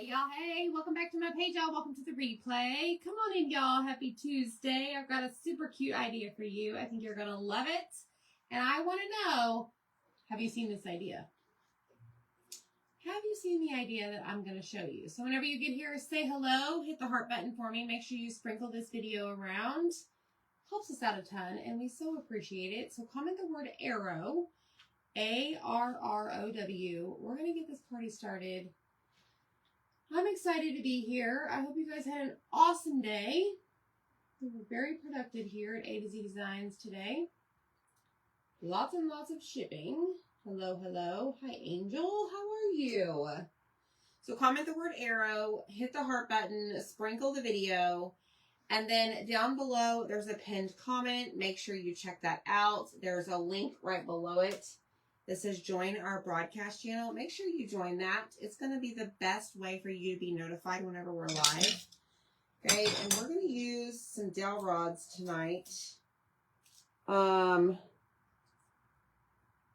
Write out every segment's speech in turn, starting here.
y'all. Hey, welcome back to my page, y'all. Welcome to the replay. Come on in, y'all. Happy Tuesday. I've got a super cute idea for you. I think you're going to love it. And I want to know, have you seen this idea? Have you seen the idea that I'm going to show you? So whenever you get here, say hello, hit the heart button for me. Make sure you sprinkle this video around. Helps us out a ton, and we so appreciate it. So comment the word arrow, A-R-R-O-W. We're going to get this party started. I'm excited to be here. I hope you guys had an awesome day. We were very productive here at A to Z Designs today. Lots and lots of shipping. Hello, hello. Hi, Angel. How are you? So comment the word arrow, hit the heart button, sprinkle the video, and then down below there's a pinned comment. Make sure you check that out. There's a link right below it. This says join our broadcast channel. Make sure you join that. It's going to be the best way for you to be notified whenever we're live. Okay, and we're going to use some dowel rods tonight. And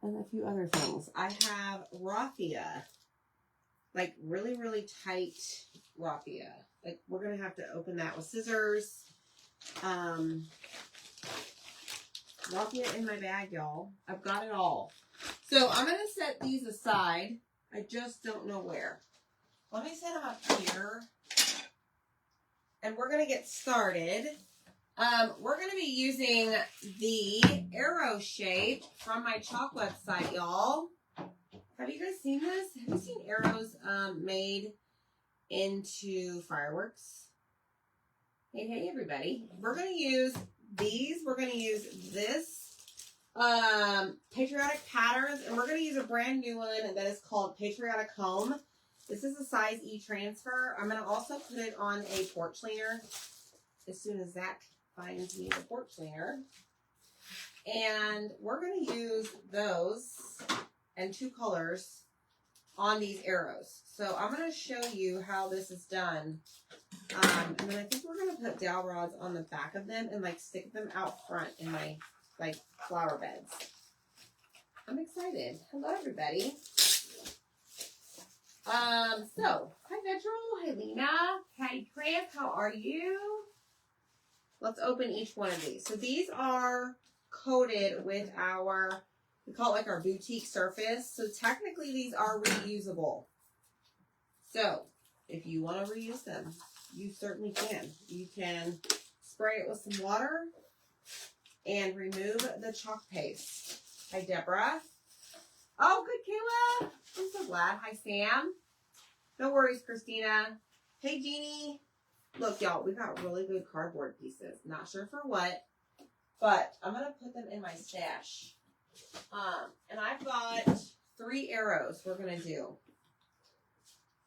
a few other things. I have raffia. Like really, really tight raffia. Like we're going to have to open that with scissors. Raffia in my bag, y'all. I've got it all. So I'm going to set these aside. I just don't know where. Let me set them up here. And we're going to get started. We're going to be using the arrow shape from my chalk website, y'all. Have you guys seen this? Have you seen arrows made into fireworks? Hey, hey, everybody. We're going to use these. We're going to use this. Patriotic Patterns, and we're going to use a brand new one that is called Patriotic Home. This is a size E transfer. I'm going to also put it on a porch leaner as soon as Zach finds me the porch leaner. And we're going to use those and two colors on these arrows. So I'm going to show you how this is done. And then I think we're going to put dowel rods on the back of them and like stick them out front in my like flower beds. I'm excited. Hello, everybody. So, hi, Vetral. Hi, Lena. Hi, Chris. How are you? Let's open each one of these. So these are coated with our, we call it like our boutique surface. So technically these are reusable. So if you want to reuse them, you certainly can. You can spray it with some water and remove the chalk paste. Hi, Deborah. Oh, good, Kayla. I'm so glad. Hi, Sam. No worries, Christina. Hey, Jeannie. Look, y'all, we've got really good cardboard pieces. Not sure for what, but I'm going to put them in my stash. And I've got 3 arrows we're going to do.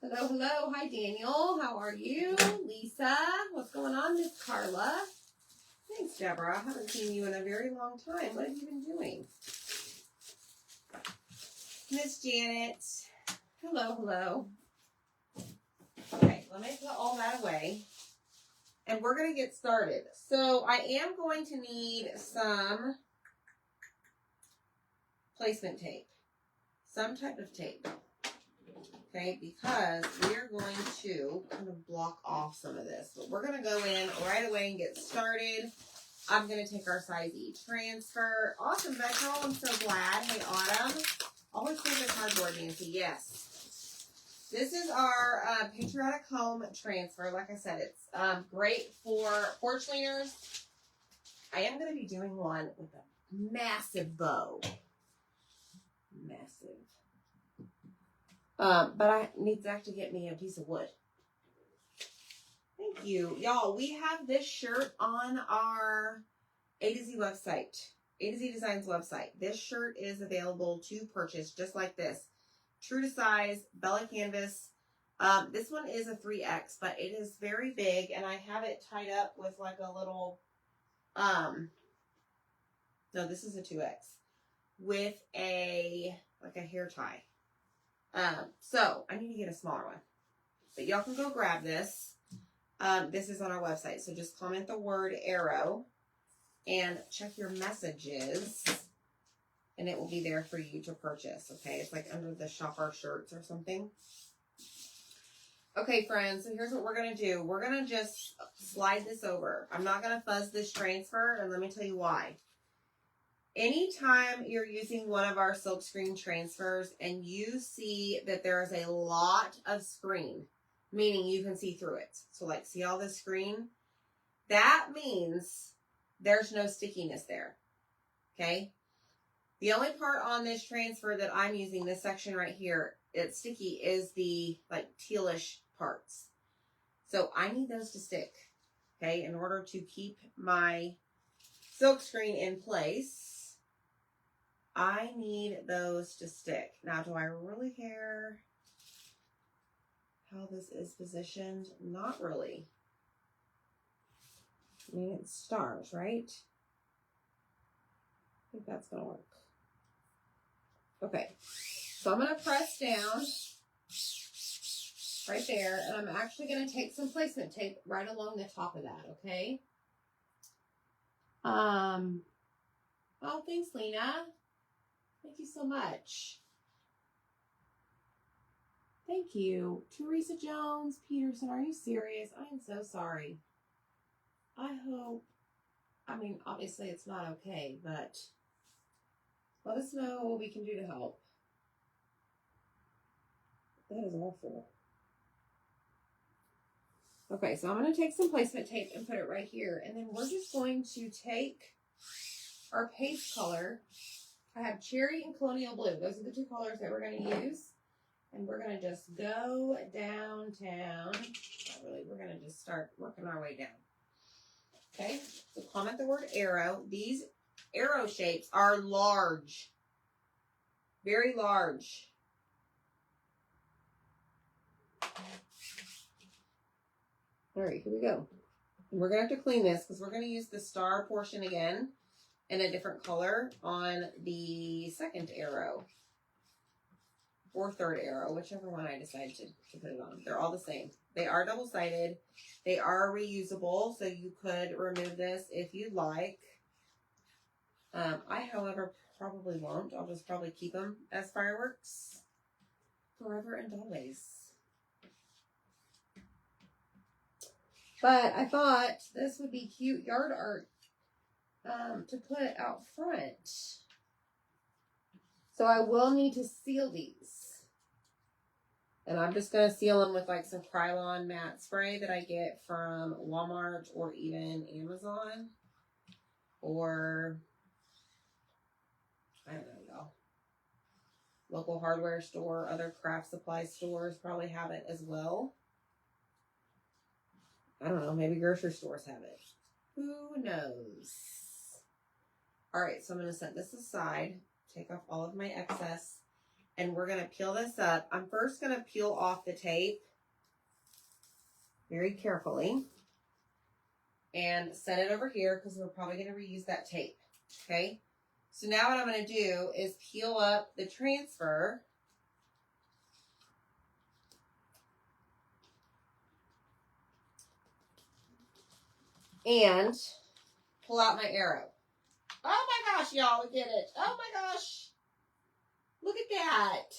Hello, hello. Hi, Daniel. How are you? Lisa. What's going on, Miss Carla? Thanks, Deborah. I haven't seen you in a very long time. What have you been doing? Miss Janet. Hello, hello. Okay, let me put all that away. And we're going to get started. So I am going to need some placement tape. Some type of tape. Okay, because we are going to kind of block off some of this. But we're going to go in right away and get started. I'm going to take our size E transfer. Awesome, Vetral. I'm so glad. Hey, Autumn. Always say the cardboard, Nancy. Yes. This is our Patriotic Home transfer. Like I said, it's great for porch leaners. I am going to be doing one with a massive bow. Massive. But I need Zach to get me a piece of wood. Thank you. Y'all, we have this shirt on our A to Z website. A to Z Designs website. This shirt is available to purchase just like this. True to size, Bella canvas. This one is a 3X, but it is very big, and I have it tied up with like a little, no, this is a 2X, with like a hair tie. So I need to get a smaller one, but y'all can go grab this. This is on our website, so just comment the word arrow and check your messages, and it will be there for you to purchase. Okay, it's like under the shop our shirts or something. Okay, friends, so here's what we're going to do. We're going to just slide this over. I'm not going to fuzz this transfer, and let me tell you why. Anytime you're using one of our silkscreen transfers and you see that there is a lot of screen, meaning you can see through it. So like, see all this screen? That means there's no stickiness there, okay? The only part on this transfer that I'm using, this section right here, it's sticky, is the like tealish parts. So I need those to stick, okay, in order to keep my silk screen in place. I need those to stick. Now, do I really care how this is positioned? Not really. I mean, it's stars, right? I think that's going to work. Okay, so I'm going to press down right there, and I'm actually going to take some placement tape right along the top of that, okay? Oh, thanks, Lena. Thank you so much. Thank you. Teresa Jones Peterson, are you serious? I am so sorry. I hope, I mean, obviously it's not okay, but let us know what we can do to help. That is awful. Okay, so I'm going to take some placement tape and put it right here. And then we're just going to take our paste color. I have cherry and colonial blue. Those are the two colors that we're going to use. And we're going to just go downtown. Not really, we're going to just start working our way down. Okay, so comment the word arrow. These arrow shapes are large. Very large. All right, here we go. And we're going to have to clean this because we're going to use the star portion again in a different color on the second arrow. Or third arrow, whichever one I decide to put it on. They're all the same. They are double-sided. They are reusable, so you could remove this if you'd like. I, however, probably won't. I'll just probably keep them as fireworks forever and always. But I thought this would be cute yard art to put out front. So I will need to seal these. And I'm just going to seal them with like some Krylon matte spray that I get from Walmart or even Amazon. Or, I don't know, y'all. Local hardware store, other craft supply stores probably have it as well. I don't know, maybe grocery stores have it. Who knows? All right, so I'm going to set this aside, take off all of my excess. And we're going to peel this up. I'm first going to peel off the tape very carefully and set it over here because we're probably going to reuse that tape. Okay. So now what I'm going to do is peel up the transfer. And pull out my arrow. Oh my gosh, y'all, look at it. Oh my gosh. Look at that.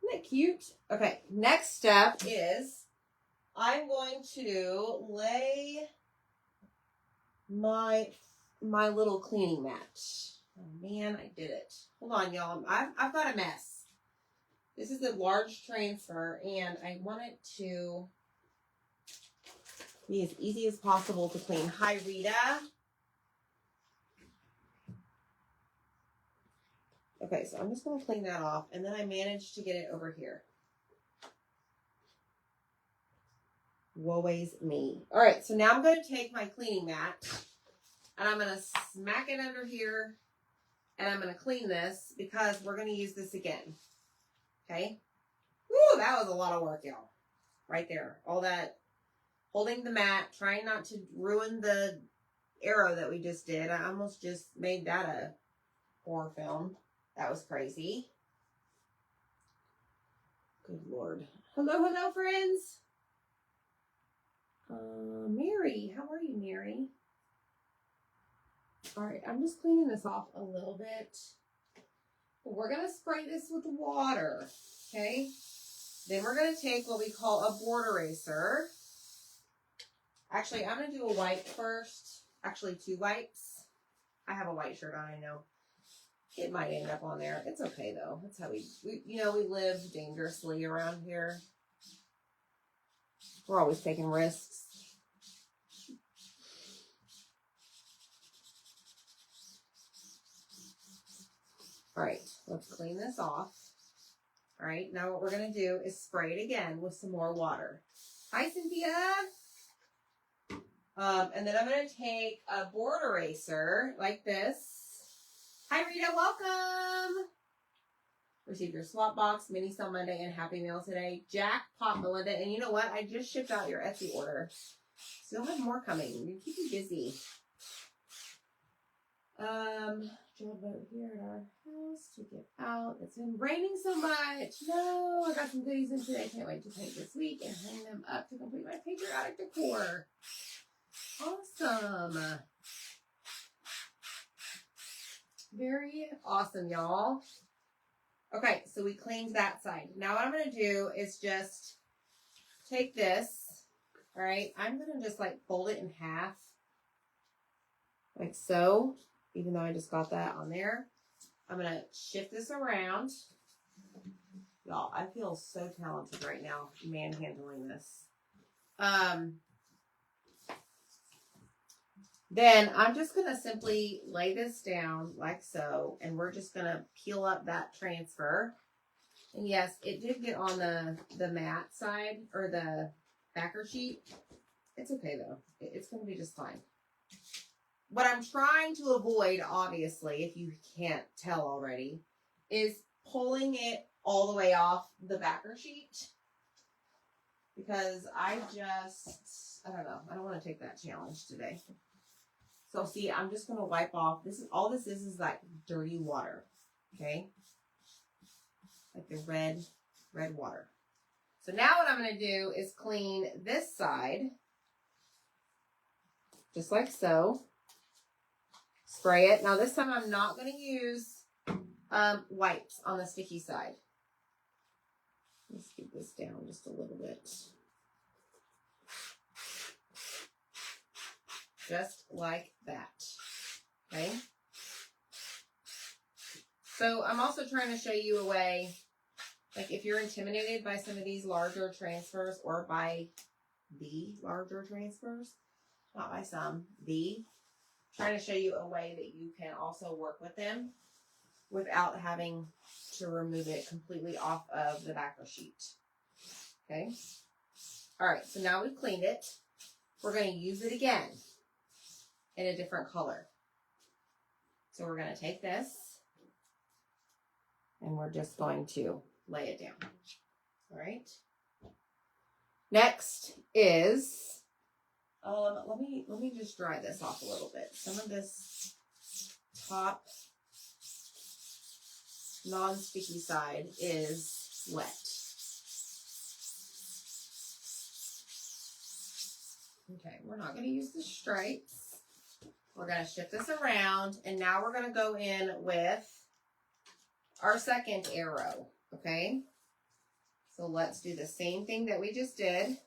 Isn't that cute? Okay, next step is I'm going to lay my little cleaning mat. Oh man, I did it. Hold on, y'all. I've got a mess. This is a large transfer, and I want it to be as easy as possible to clean. Hi, Rita. Okay, so I'm just going to clean that off, and then I managed to get it over here. Woe-ways me. All right, so now I'm going to take my cleaning mat, and I'm going to smack it under here, and I'm going to clean this because we're going to use this again. Okay? Woo, that was a lot of work, y'all. Right there. All that holding the mat, trying not to ruin the arrow that we just did. I almost just made that a horror film. That was crazy. Good Lord. Hello, hello, friends. Mary, how are you, Mary? All right, I'm just cleaning this off a little bit. But we're going to spray this with water, okay? Then we're going to take what we call a board eraser. Actually, I'm going to do a white first. Actually, 2 whites. I have a white shirt on, I know. It might end up on there. It's okay, though. That's how we live dangerously around here. We're always taking risks. All right, let's clean this off. All right, now what we're going to do is spray it again with some more water. Hi, Cynthia. And then I'm going to take a board eraser like this. Hi, Rita. Welcome. Received your swap box, mini sale Monday, and Happy Meal today. Jackpot, Melinda. And you know what? I just shipped out your Etsy order. Still have more coming. You keep me busy. Drove over here at our house to get out. It's been raining so much. No, I got some goodies in today. Can't wait to paint this week and hang them up to complete my patriotic decor. Awesome. Very awesome, y'all. Okay, so we cleaned that side. Now what I'm going to do is just take this. All right, I'm going to just like fold it in half. Like so. Even though I just got that on there. I'm going to shift this around. Y'all, I feel so talented right now manhandling this. Then I'm just going to simply lay this down like so. And we're just going to peel up that transfer. And yes, it did get on the matte side or the backer sheet. It's okay though. It's going to be just fine. What I'm trying to avoid, obviously, if you can't tell already, is pulling it all the way off the backer sheet. Because I don't know. I don't want to take that challenge today. So see, I'm just going to wipe off. All this is like dirty water. Okay? Like the red water. So now what I'm going to do is clean this side. Just like so. Spray it. Now this time I'm not going to use wipes on the sticky side. Let's keep this down just a little bit. Just like that. Okay. So I'm also trying to show you a way, like if you're intimidated by some of these larger transfers or by the larger transfers, not by some, trying to show you a way that you can also work with them without having to remove it completely off of the backer sheet. Okay. All right. So now we've cleaned it. We're going to use it again in a different color. So we're going to take this and we're just going to lay it down. All right. Next is, let me just dry this off a little bit. Some of this top non-sticky side is wet. Okay, we're not going to use the stripes. We're going to shift this around, and now we're going to go in with our second arrow, okay? So let's do the same thing that we just did.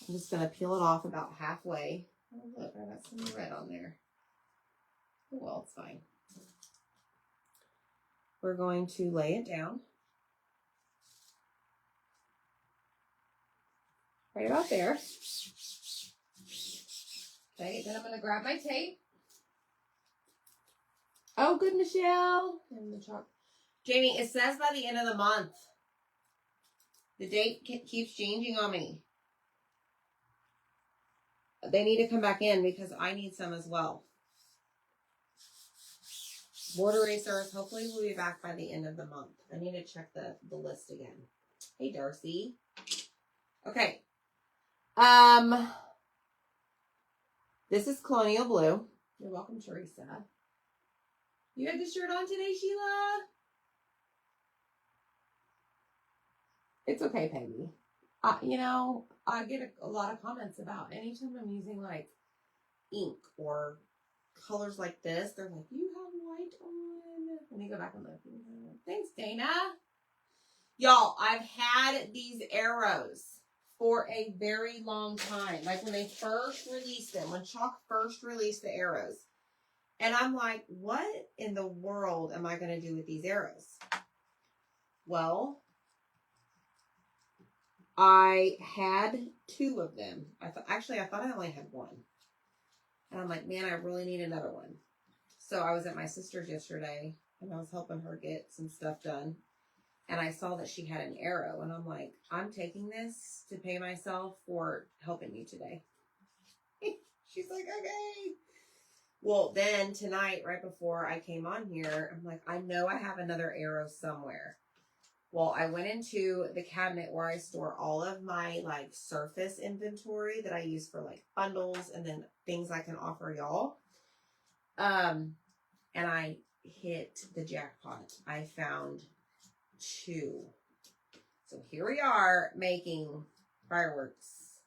I'm just going to peel it off about halfway. Oh, look, I got some red on there. Oh, well, it's fine. We're going to lay it down. Right about there. Okay, then I'm going to grab my tape. Oh, good, Michelle. And the chalk. Jamie, it says by the end of the month. The date keeps changing on me. They need to come back in because I need some as well. Board erasers, hopefully we'll be back by the end of the month. I need to check the list again. Hey, Darcy. Okay. This is Colonial Blue. You're welcome, Teresa. You had the shirt on today, Sheila? It's okay, Peggy. You know, I get a lot of comments about anytime I'm using like ink or colors like this, they're like, you have white on. Let me go back and look. Thanks, Dana. Y'all, I've had these arrows for a very long time. Like when they first released them, when Chalk first released the arrows. And I'm like, what in the world am I going to do with these arrows? Well, I had 2 of them. I thought I only had 1. And I'm like, man, I really need another one. So I was at my sister's yesterday and I was helping her get some stuff done. And I saw that she had an arrow. And I'm like, I'm taking this to pay myself for helping you today. She's like, okay. Well, then tonight, right before I came on here, I'm like, I know I have another arrow somewhere. Well, I went into the cabinet where I store all of my like surface inventory that I use for like bundles and then things I can offer y'all. And I hit the jackpot. I found 2. So here we are making fireworks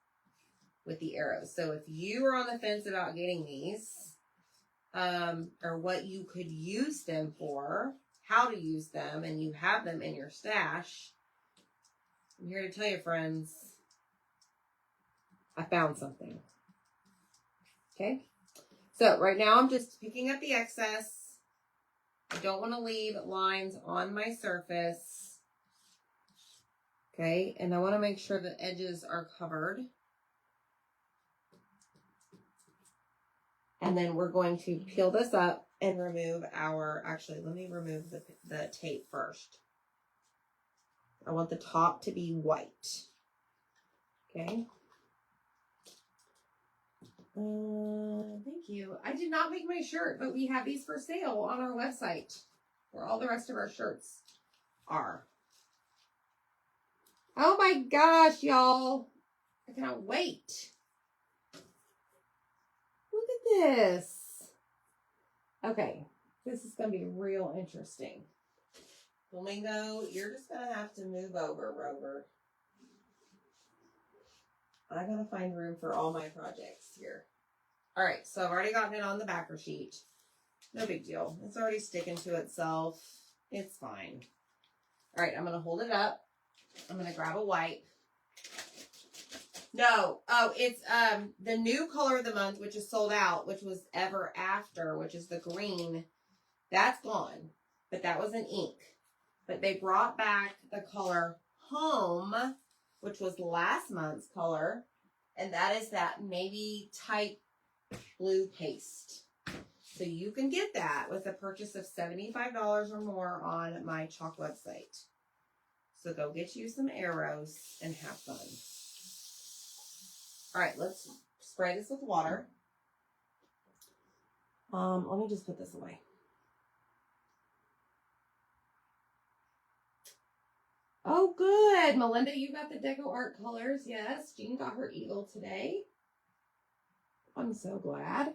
with the arrows. So if you are on the fence about getting these, or what you could use them for, how to use them, and you have them in your stash, I'm here to tell you, friends, I found something. Okay? So right now I'm just picking up the excess. I don't want to leave lines on my surface. Okay? And I want to make sure the edges are covered. And then we're going to peel this up and remove actually, let me remove the tape first. I want the top to be white. Okay. Thank you. I did not make my shirt, but we have these for sale on our website where all the rest of our shirts are. Oh my gosh, y'all. I cannot wait. Look at this. Okay. This is going to be real interesting. Flamingo, you're just going to have to move over, Rover. I got to find room for all my projects here. All right, so I've already gotten it on the backer sheet. No big deal. It's already sticking to itself. It's fine. All right, I'm going to hold it up. I'm going to grab a wipe. No. Oh, it's the new color of the month, which is sold out, which was Ever After, which is the green. That's gone. But that was an ink. But they brought back the color Home, which was last month's color. And that is that navy type blue paste. So you can get that with a purchase of $75 or more on my Chalk website. So go get you some arrows and have fun. All right, let's spray this with water. Let me just put this away. Oh, good. Melinda, you got the Deco Art colors. Yes, Jean got her eagle today. I'm so glad.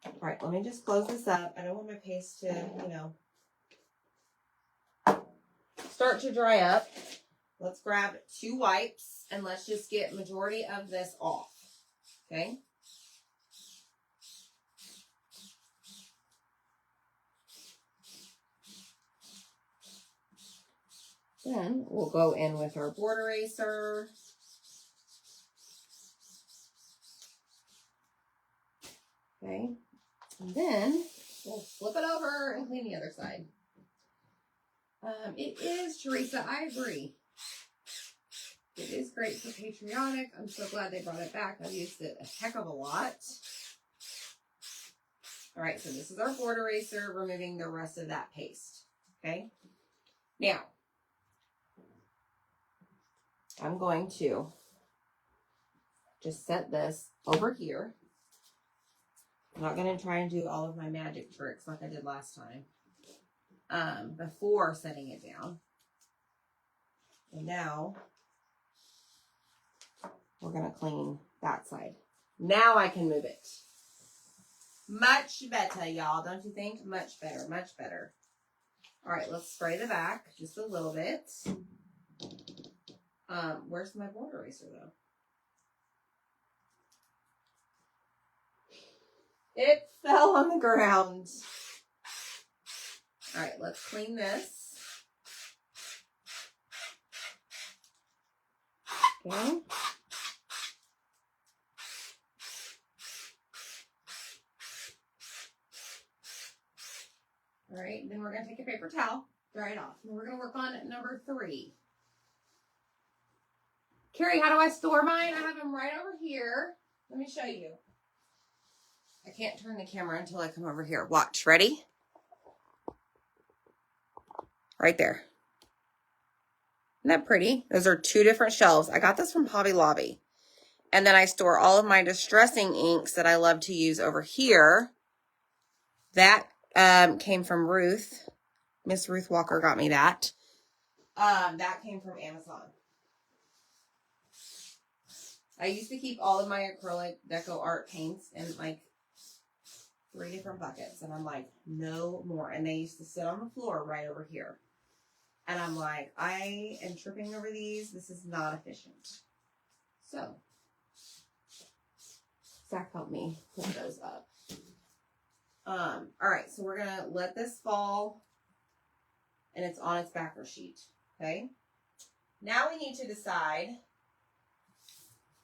All right, let me just close this up. I don't want my paste to, start to dry up. Let's grab 2 wipes and let's just get majority of this off. Okay. Then we'll go in with our board eraser. Okay. And then we'll flip it over and clean the other side. It is, Teresa, I agree. It is great for patriotic. I'm so glad they brought it back. I've used it a heck of a lot. All right, so this is our board eraser, removing the rest of that paste. Okay. Now, I'm going to just set this over here. I'm not going to try and do all of my magic tricks like I did last time before setting it down. And now we're going to clean that side. Now I can move it. Much better, y'all. Don't you think? Much better, much better. All right, let's spray the back just a little bit. Where's my board eraser, though? It fell on the ground. All right, let's clean this. Okay. All right, then we're going to take a paper towel, dry it off. And we're going to work on number 3. Carrie, how do I store mine? I have them right over here. Let me show you. I can't turn the camera until I come over here. Watch. Ready? Right there. Isn't that pretty? Those are 2 different shelves. I got this from Hobby Lobby. And then I store all of my distressing inks that I love to use over here. That came from Ruth. Miss Ruth Walker got me that. That came from Amazon. I used to keep all of my acrylic deco art paints in like 3 different buckets. And I'm like, no more. And they used to sit on the floor right over here. And I'm like, I am tripping over these. This is not efficient. So, Zach helped me pull those up. All right, so we're going to let this fall. And it's on its backer sheet. Okay. Now we need to decide.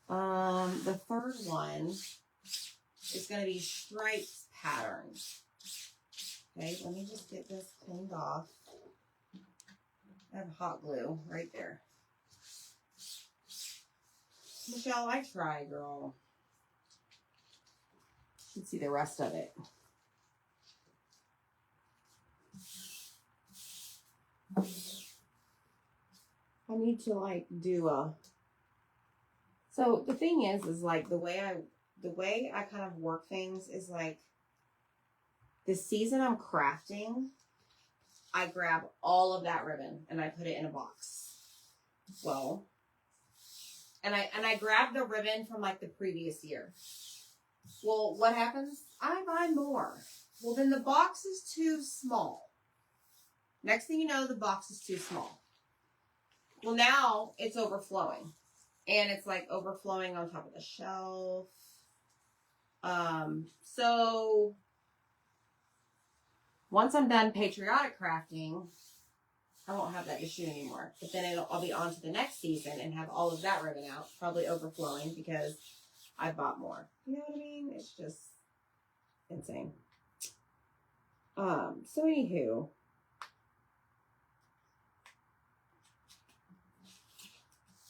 The third one is going to be stripes pattern. Okay, let me just get this cleaned off. I have hot glue right there. Michelle, I try, girl. You can see the rest of it. I need to like do a. So the thing is like the way I kind of work things is like the season I'm crafting, I grab all of that ribbon and I put it in a box. Well, and I grab the ribbon from like the previous year. Well, what happens? I buy more. Well, then the box is too small. Next thing you know, the box is too small. Well, now it's overflowing. And it's like overflowing on top of the shelf. So once I'm done patriotic crafting, I won't have that issue anymore. But then I'll be on to the next season and have all of that ribbon out, probably overflowing because I bought more. You know what I mean? It's just insane. So anywho.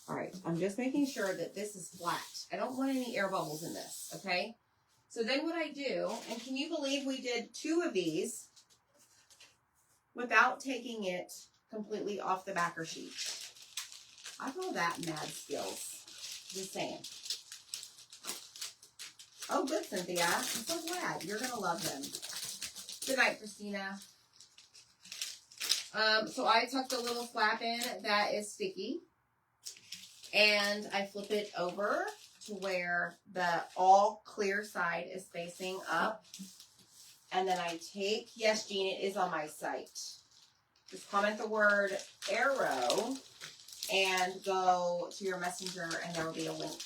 All right, I'm just making sure that this is flat. I don't want any air bubbles in this, okay? So then what I do, and can you believe we did 2 of these without taking it completely off the backer sheet? I call that mad skills. Just saying. Oh, good, Cynthia. I'm so glad. You're going to love them. Good night, Christina. So I tucked a little flap in that is sticky. And I flip it over to where the all clear side is facing up. And then I take, yes, Jean, it is on my site. Just comment the word arrow and go to your messenger and there will be a link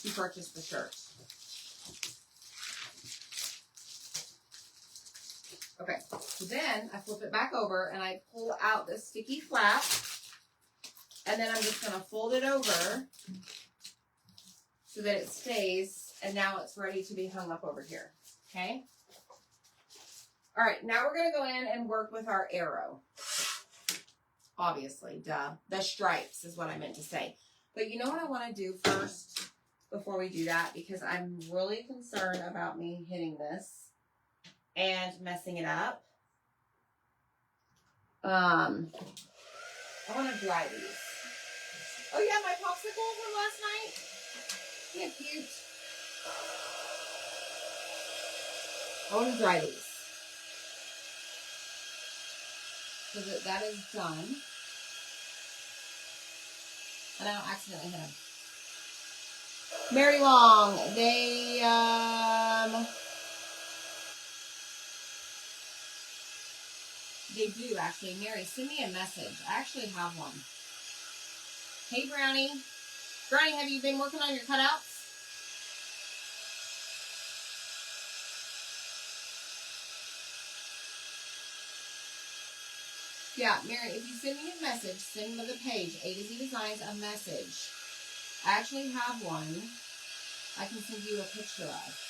to purchase the shirt. Okay, so then I flip it back over and I pull out the sticky flap. And then I'm just going to fold it over so that it stays. And now it's ready to be hung up over here. Okay? All right, now we're going to go in and work with our arrow. Obviously, duh. The stripes is what I meant to say. But you know what I want to do first before we do that? Because I'm really concerned about me hitting this and messing it up. I want to dry these. Oh, yeah, my popsicle from last night. Isn't it cute? I want to dry these. So that is done. And I don't accidentally hit them. Mary Long, they do actually. Mary, send me a message. I actually have one. Hey, Brownie. Brownie, have you been working on your cutouts? Yeah, Mary, if you send me a message, send me the page, A to Z Designs, a message. I actually have one I can send you a picture of.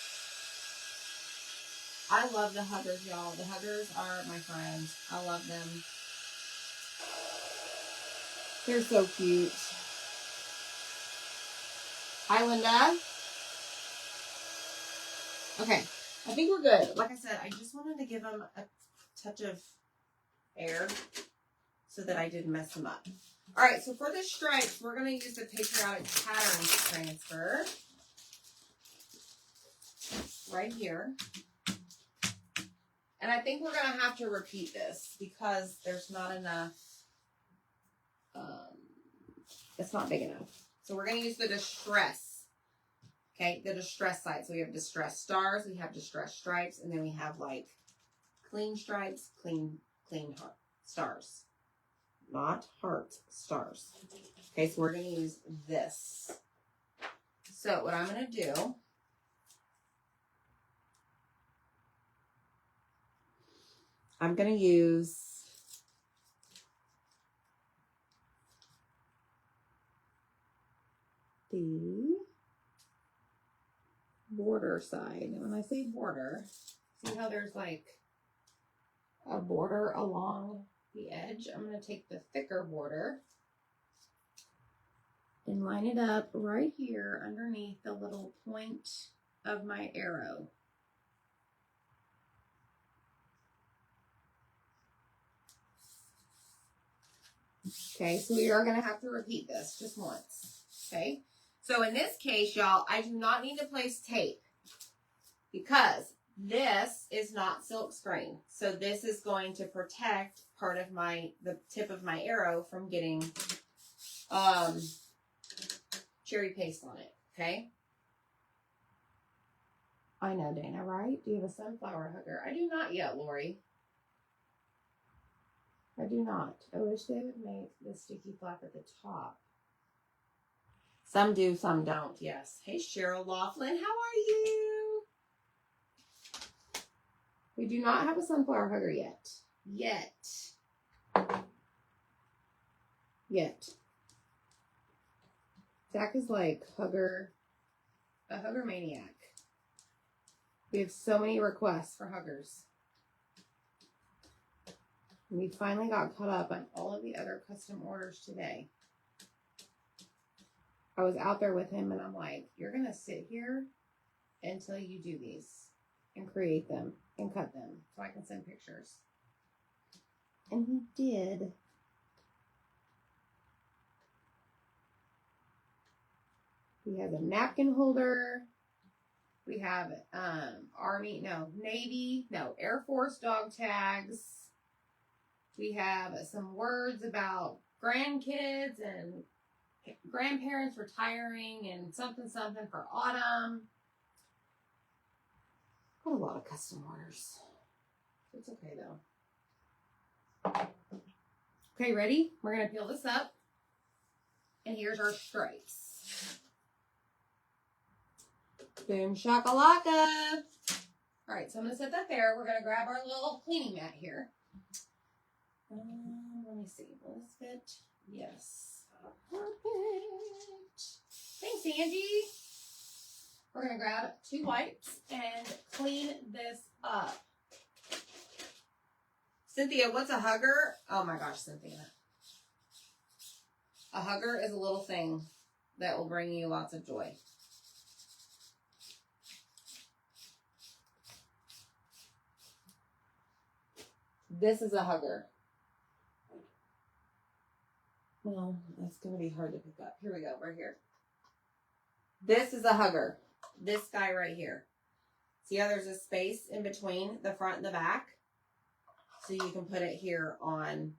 I love the huggers, y'all. The huggers are my friends. I love them. They're so cute. Hi, Linda. Okay, I think we're good. Like I said, I just wanted to give them a touch of air so that I didn't mess them up. All right, so for the stripes, we're going to use the Patriotic Pattern Transfer right here. And I think we're going to have to repeat this because there's not enough, it's not big enough. So we're going to use the Distress, okay, the Distress side. So we have Distress Stars, we have Distress Stripes, and then we have like clean stripes, clean heart stars. Not hearts, stars. Okay, so we're going to use this. So what I'm going to do, I'm going to use the border side. And when I say border, see how there's like a border along the edge? I'm going to take the thicker border and line it up right here underneath the little point of my arrow. Okay, so we are going to have to repeat this just once. Okay, so in this case, y'all, I do not need to place tape because this is not silk screen. So this is going to protect part of the tip of my arrow from getting cherry paste on it. Okay. I know, Dana, right? Do you have a sunflower hugger? I do not yet, Lori. I do not. I wish they would make the sticky flap at the top. Some do, some don't. Yes. Hey, Cheryl Laughlin, how are you? We do not have a sunflower hugger yet. Yet. Zach is like a hugger maniac. We have so many requests for huggers. We finally got caught up on all of the other custom orders today. I was out there with him and I'm like, you're going to sit here until you do these and create them and cut them so I can send pictures. And he did. We have a napkin holder. We have Air Force dog tags. We have some words about grandkids and grandparents retiring and something for autumn. Got a lot of custom orders. It's okay though. Okay, ready? We're going to peel this up. And here's our stripes. Boom shakalaka. All right, so I'm going to set that there. We're going to grab our little cleaning mat here. Let me see. Will this fit? Yes. Perfect. Thanks, Angie. We're going to grab 2 wipes and clean this up. Cynthia, what's a hugger? Oh my gosh, Cynthia. A hugger is a little thing that will bring you lots of joy. This is a hugger. Well, that's going to be hard to pick up. Here we go, right here. This is a hugger. This guy right here. See how there's a space in between the front and the back? So you can put it here on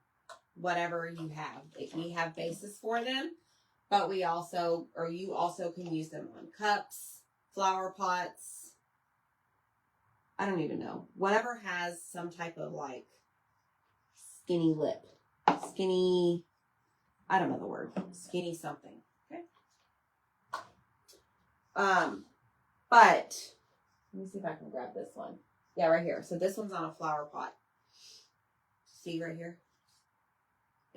whatever you have. We have bases for them, but you also can use them on cups, flower pots. I don't even know. Whatever has some type of like skinny lip. Skinny, I don't know the word. Skinny something. Okay. But let me see if I can grab this one. Yeah, right here. So this one's on a flower pot. See right here?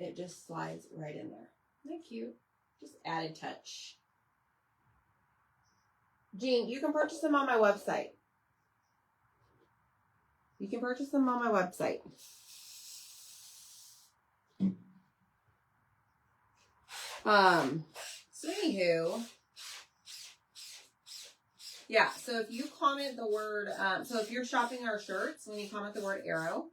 it just slides right in there. Isn't that cute? Just added touch. Jean, you can purchase them on my website. You can purchase them on my website. So anywho, yeah, so if you comment the word, so if you're shopping our shirts, when you comment the word arrow,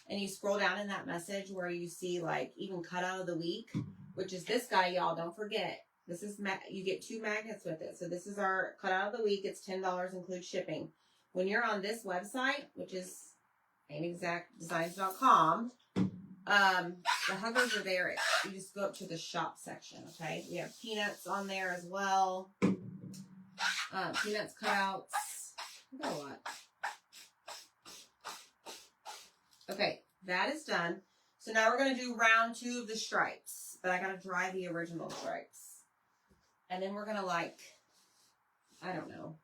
and you scroll down in that message where you see like even cut out of the week, which is this guy, y'all, don't forget. This is, you get 2 magnets with it. So this is our cut out of the week. It's $10, includes shipping. When you're on this website, which is amyexactdesigns.com, the huggers are there. You just go up to the shop section, okay? We have peanuts on there as well. Peanuts cutouts. We got a lot. Okay, that is done. So now we're going to do round 2 of the stripes. But I got to dry the original stripes. And then we're going to like, I don't know.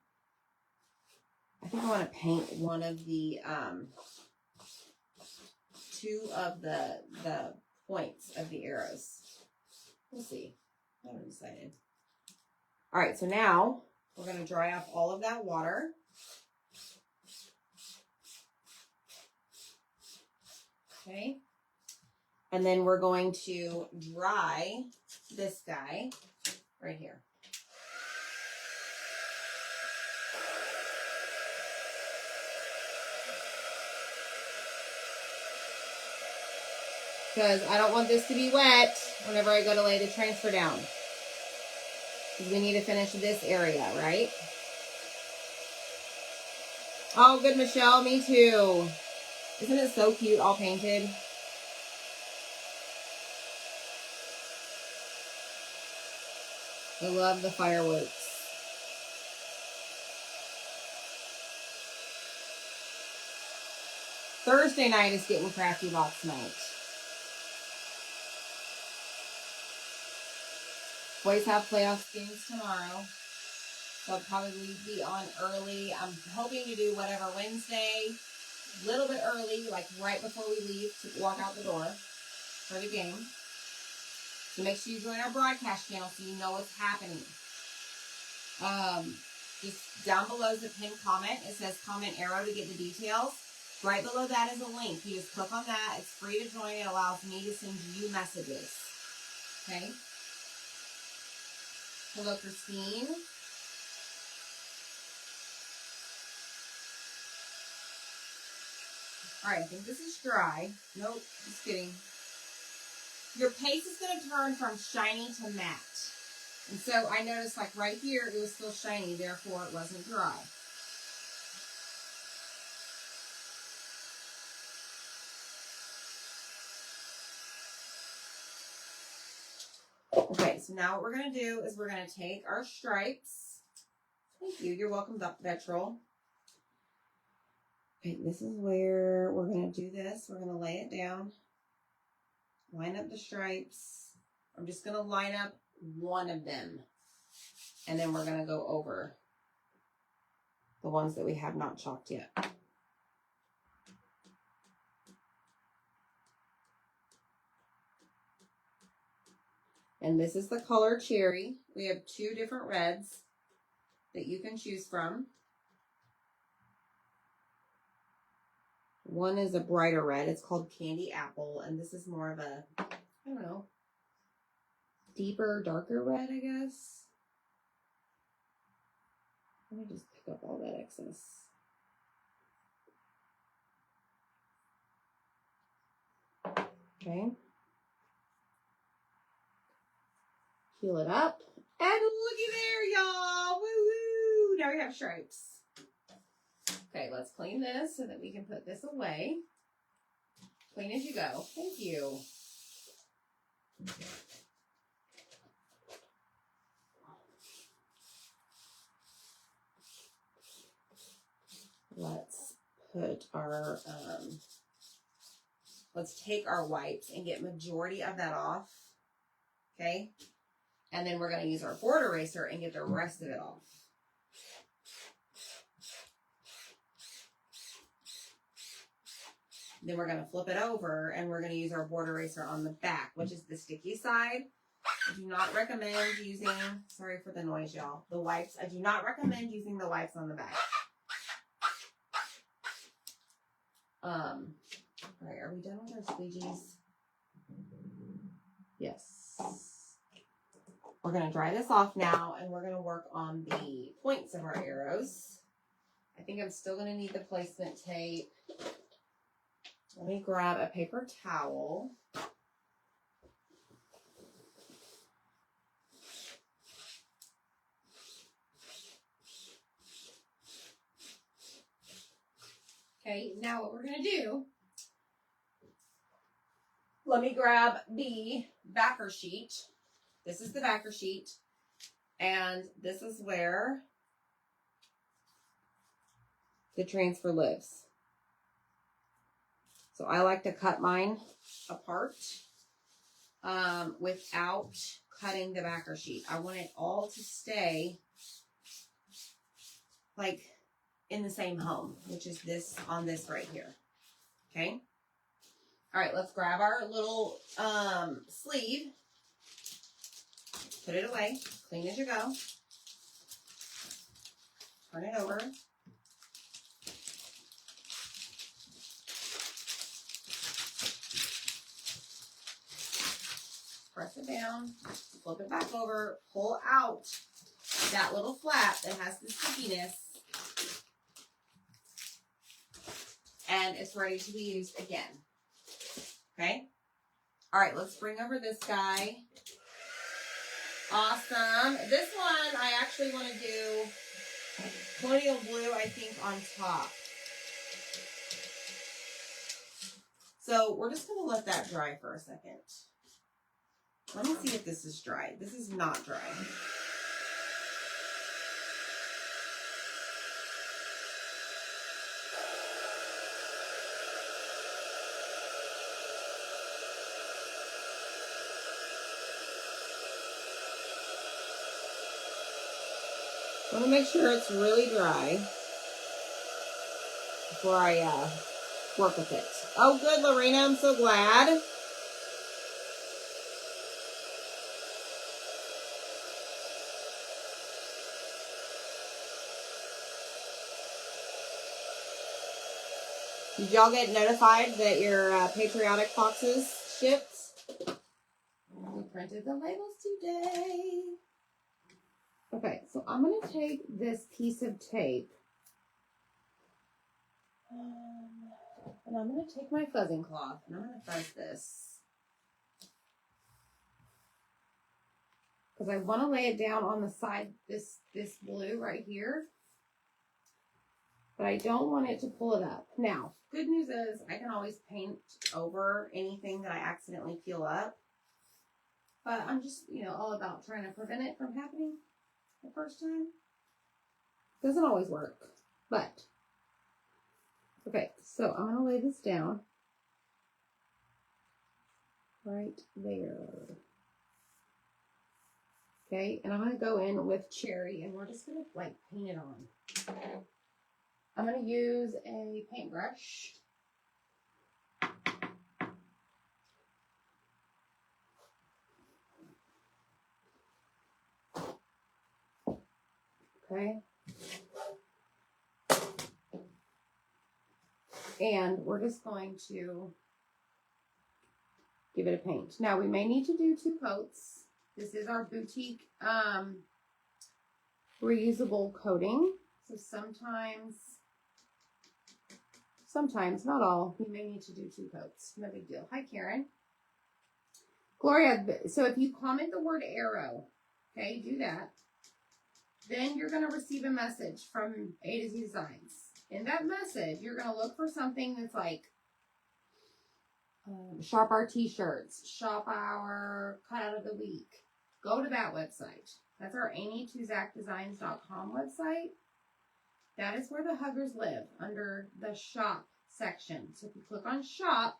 I think I want to paint one of the, 2 of the points of the arrows. We'll see. I haven't decided. All right, so now we're going to dry off all of that water. Okay. And then we're going to dry this guy right here. Because I don't want this to be wet whenever I go to lay the transfer down. Because we need to finish this area, right? Oh, good, Michelle. Me too. Isn't it so cute, all painted? I love the fireworks. Thursday night is getting crafty box night. Boys have playoff games tomorrow. So I'll probably be on early. I'm hoping to do whatever Wednesday, a little bit early, like right before we leave to walk out the door for the game. So make sure you join our broadcast channel so you know what's happening. Just down below is a pinned comment. It says comment arrow to get the details. Right below that is a link. You just click on that. It's free to join. It allows me to send you messages. Okay? Hello, Christine. All right, I think this is dry. Nope, just kidding. Your paste is going to turn from shiny to matte. And so I noticed like right here, it was still shiny, therefore it wasn't dry. Okay, so now what we're going to do is we're going to take our stripes. Thank you. You're welcome, Dr. Petrol. Okay, this is where we're going to do this. We're going to lay it down. Line up the stripes. I'm just going to line up one of them. And then we're going to go over the ones that we have not chalked yet. And this is the color Cherry. We have 2 different reds that you can choose from. One is a brighter red. It's called Candy Apple. And this is more of a, I don't know, deeper, darker red, I guess. Let me just pick up all that excess. Okay. Peel it up. And looky there, y'all. Woo-hoo. Now we have stripes. Okay, let's clean this so that we can put this away. Clean as you go. Thank you. Let's put our, let's take our wipes and get majority of that off. Okay? And then we're going to use our board eraser and get the rest of it off. Then we're going to flip it over and we're going to use our board eraser on the back, which is the sticky side. I do not recommend using, sorry for the noise, y'all, the wipes. I do not recommend using the wipes on the back. All right, are we done with our squeegees? Yes. We're going to dry this off now, and we're going to work on the points of our arrows. I think I'm still going to need the placement tape. Let me grab a paper towel. Okay, now what we're going to do, let me grab the backer sheet. This is the backer sheet, and this is where the transfer lives. So I like to cut mine apart without cutting the backer sheet. I want it all to stay like in the same home, which is this on this right here. Okay. All right, let's grab our little sleeve. Put it away, clean as you go. Turn it over. Press it down, flip it back over, pull out that little flap that has the stickiness, and it's ready to be used again. Okay? All right, let's bring over this guy. Awesome. This one, I actually want to do colonial blue, I think, on top. So we're just going to let that dry for a second. Let me see if this is dry. This is not dry. I want to make sure it's really dry before I work with it. Oh, good, Lorena. I'm so glad. Did y'all get notified that your patriotic boxes shipped? We printed the labels today. Okay, so I'm going to take this piece of tape. And I'm going to take my fuzzing cloth and I'm going to fuzz this. Because I want to lay it down on the side, this blue right here. But I don't want it to pull it up. Now, good news is I can always paint over anything that I accidentally peel up. But I'm just, all about trying to prevent it from happening the first time. Doesn't always work, but. Okay, so I'm going to lay this down right there. Okay, and I'm going to go in with cherry, and we're just going to, paint it on. I'm going to use a paintbrush. Okay. And we're just going to give it a paint. Now, we may need to do 2 coats. This is our boutique reusable coating. So sometimes, not all, you may need to do 2 coats. No big deal. Hi, Karen. Gloria, so if you comment the word arrow, okay, do that. Then you're going to receive a message from A to Z Designs. In that message, you're going to look for something that's like shop our t-shirts, shop our cutout of the week. Go to that website. That's our Amy2ZachDesigns.com website. That is where the huggers live, under the shop section. So if you click on shop,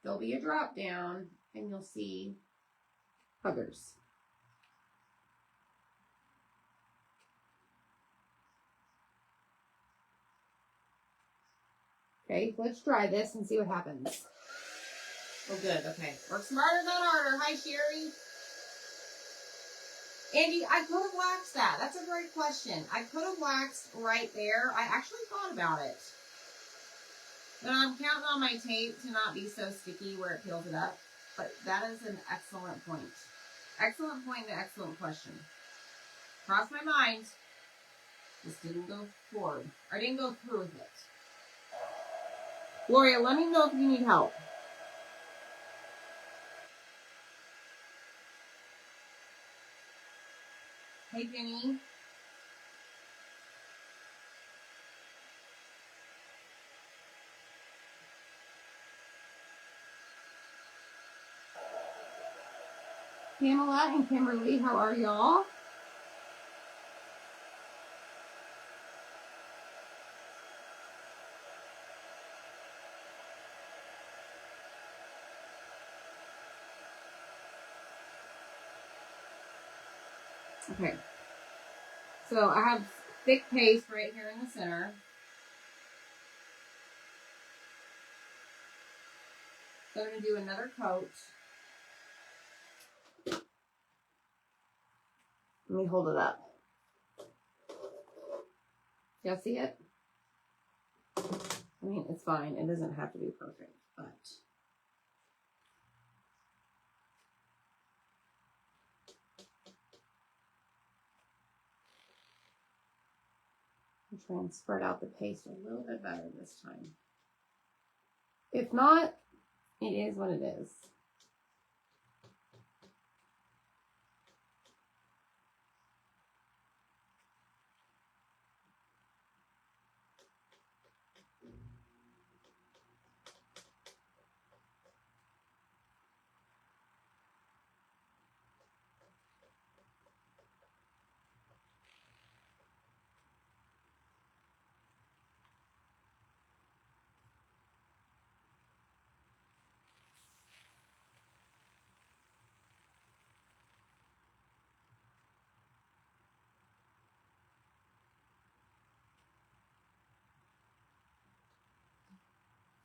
there'll be a drop down and you'll see huggers. Okay, let's try this and see what happens. Oh, good. Okay. Work smarter, not harder. Hi, Sherry. Andy, I could have waxed that. That's a great question. I could have waxed right there. I actually thought about it. But I'm counting on my tape to not be so sticky where it peels it up. But that is an excellent point. Excellent point and excellent question. Crossed my mind. Just didn't go forward. Or didn't go through with it. Gloria, let me know if you need help. Hey, Jenny. Pamela and Kimberly, how are y'all? Okay. So I have thick paste right here in the center. So I'm going to do another coat. Let me hold it up. Y'all see it? I mean, it's fine. It doesn't have to be perfect, but... I'm trying to spread out the paste a little bit better this time. If not, it is what it is.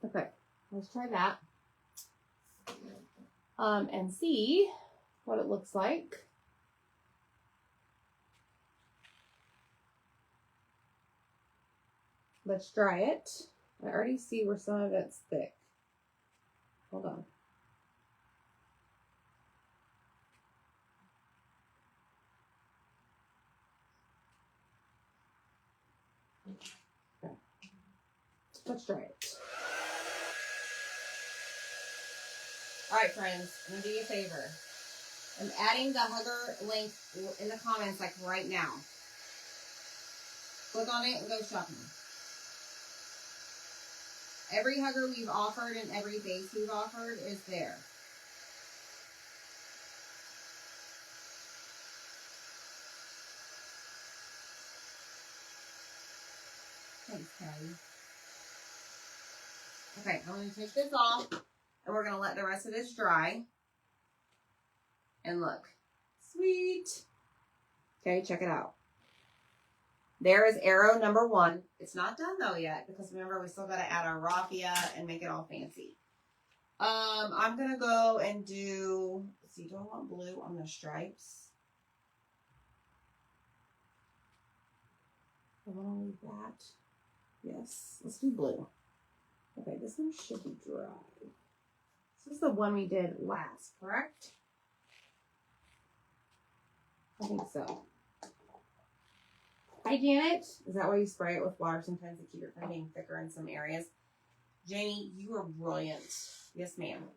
Okay, let's try that. And see what it looks like. Let's dry it. I already see where some of it's thick. Hold on. Okay. Let's try it. All right, friends, I'm going to do you a favor. I'm adding the Hugger link in the comments like right now. Click on it and go shopping. Every Hugger we've offered and every base we've offered is there. Thanks, Patty. Okay, I'm going to take this off and we're going to let the rest of this dry. And look. Sweet. Okay, check it out. There is arrow number 1. It's not done though yet because remember we still got to add our raffia and make it all fancy. I'm going to go and do, let's see, do I want blue on the stripes? I want to leave that. Yes, let's do blue. Okay, this one should be dry. This is the one we did last, correct? I think so. Hi, Janet. Is that why you spray it with water sometimes to keep it from being thicker in some areas? Janie, you are brilliant. Yes, ma'am.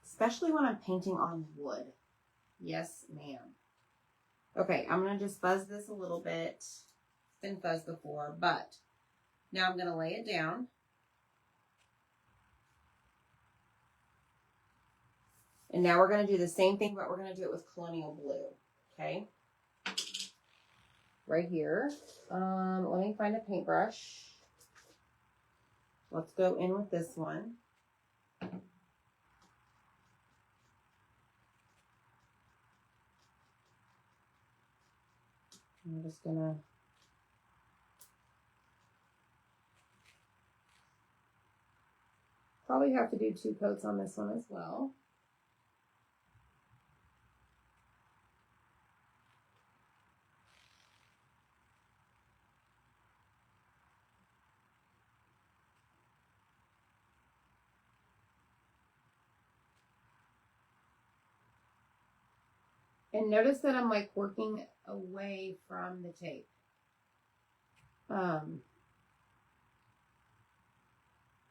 Especially when I'm painting on wood. Yes, ma'am. Okay, I'm going to just fuzz this a little bit. It's been fuzzed before, but now I'm going to lay it down. And now we're going to do the same thing, but we're going to do it with Colonial Blue. Okay? Right here. Let me find a paintbrush. Let's go in with this one. I'm just gonna probably have to do 2 coats on this one as well. And notice that I'm like working away from the tape.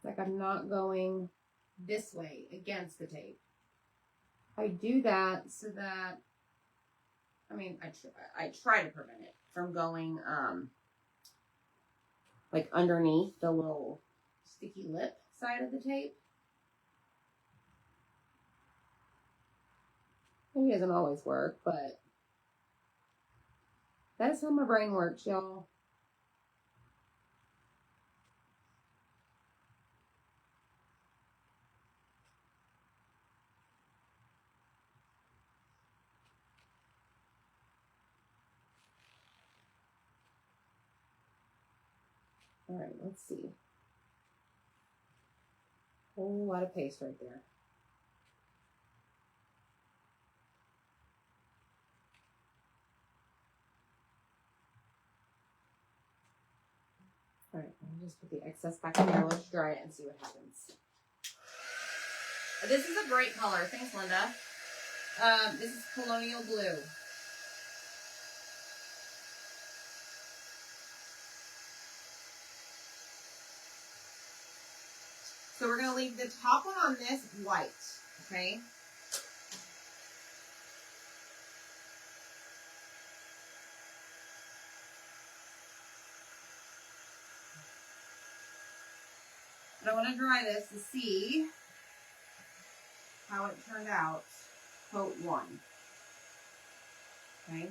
Like I'm not going this way against the tape. I do that so that, I mean, I try to prevent it from going like underneath the little sticky lip side of the tape. Maybe it doesn't always work, but that is how my brain works, y'all. All right, let's see. Whole lot of paste right there. All right, I'll just put the excess back in there. Let's dry it and see what happens. This is a great color. Thanks, Linda. This is Colonial Blue. So we're going to leave the top one on this white, okay? And I want to dry this to see how it turned out. Coat 1. Okay.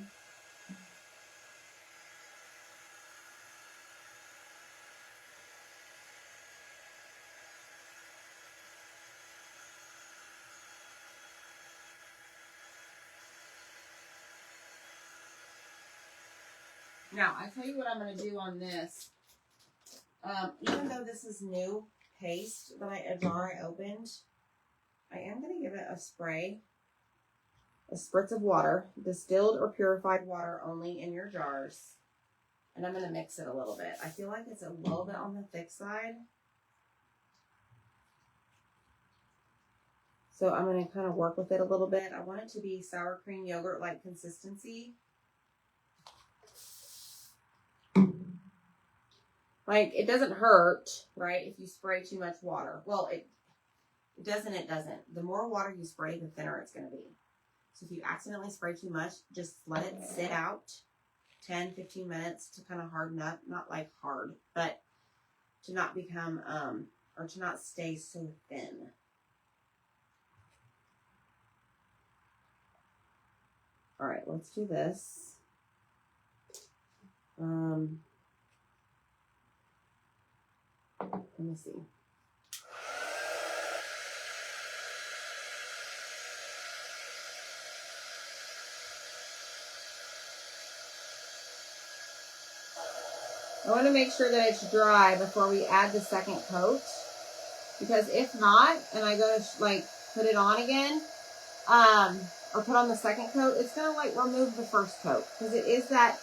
Now, I tell you what I'm going to do on this. Even though this is new paste, a jar I opened, I am going to give it a spray. A spritz of water, distilled or purified water only in your jars. And I'm going to mix it a little bit. I feel like it's a little bit on the thick side. So I'm going to kind of work with it a little bit. I want it to be sour cream yogurt-like consistency. Like, it doesn't hurt, right, if you spray too much water. Well, it doesn't. The more water you spray, the thinner it's going to be. So if you accidentally spray too much, just let it sit out 10, 15 minutes to kind of harden up. Not like hard, but to not become, or to not stay so thin. All right, let's do this. Let me see. I want to make sure that it's dry before we add the second coat, because if not, and I go to like put it on again, or put on the second coat, it's going to like remove the first coat, because it is that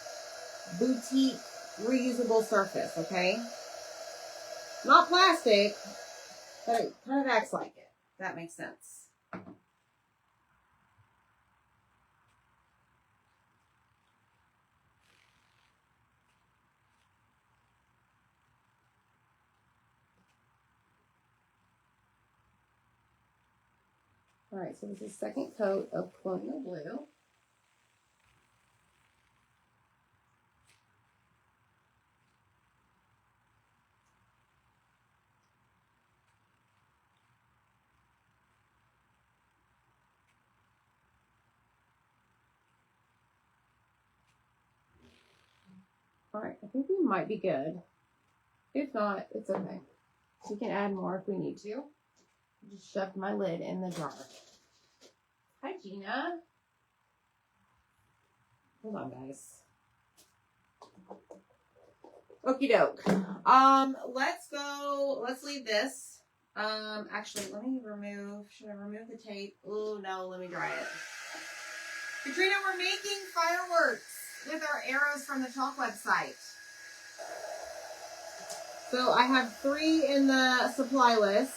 boutique reusable surface, okay? Not plastic, but it kind of acts like it. If that makes sense. All right, so this is second coat of Colonial Blue. All right, I think we might be good. If not, it's okay. We can add more if we need to. Just shoved my lid in the jar. Hi, Gina. Hold on, guys. Okie doke. Let's go. Let's leave this Actually, let me remove, should I remove the tape? Oh, no, let me dry it. Katrina, we're making fireworks with our arrows from the chalk website. So I have 3 in the supply list,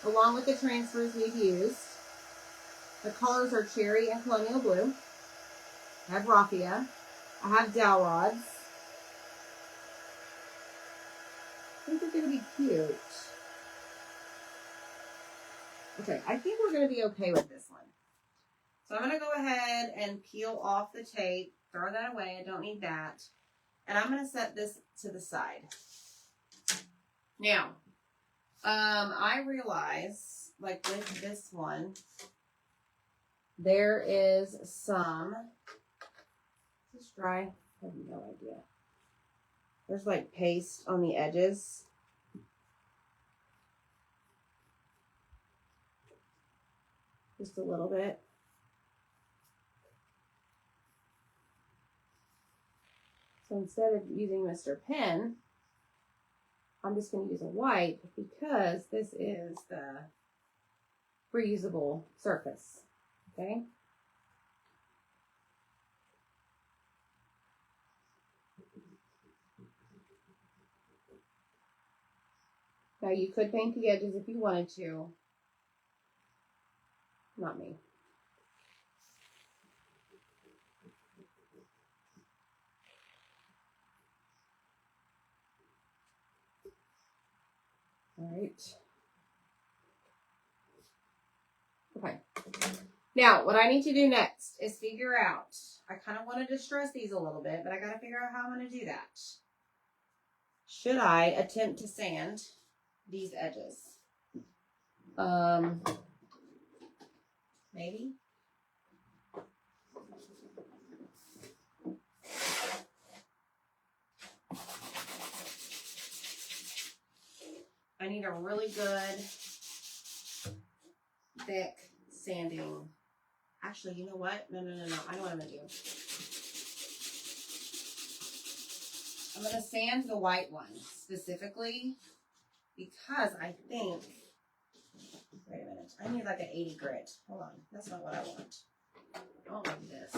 along with the transfers we've used. The colors are cherry and colonial blue. I have raffia. I have dowel rods. I think they're going to be cute. Okay, I think we're going to be okay with this one. So I'm going to go ahead and peel off the tape. Throw that away. I don't need that. And I'm going to set this to the side. Now, I realize, like with this one, there is some, is this dry? I have no idea. There's like paste on the edges. Just a little bit. So instead of using Mr. Pen, I'm just going to use a wipe because this is the reusable surface. Okay. Now you could paint the edges if you wanted to. Not me. All right. Okay. Now, what I need to do next is figure out, I kind of want to distress these a little bit, but I got to figure out how I'm going to do that. Should I attempt to sand these edges? Maybe. I need a really good, thick sanding. Actually, you know what? No. I know what I'm going to do. I'm going to sand the white ones specifically because I think, wait a minute, I need like an 80 grit. Hold on, that's not what I want. I want like this.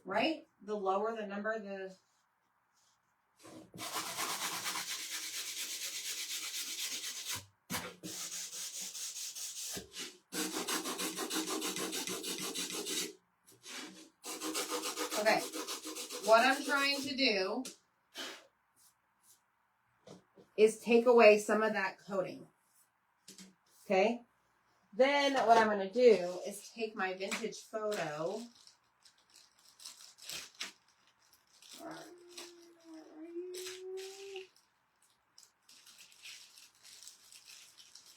Right? The lower the number, the... Okay. What I'm trying to do is take away some of that coating. Okay? Then what I'm going to do is take my vintage photo.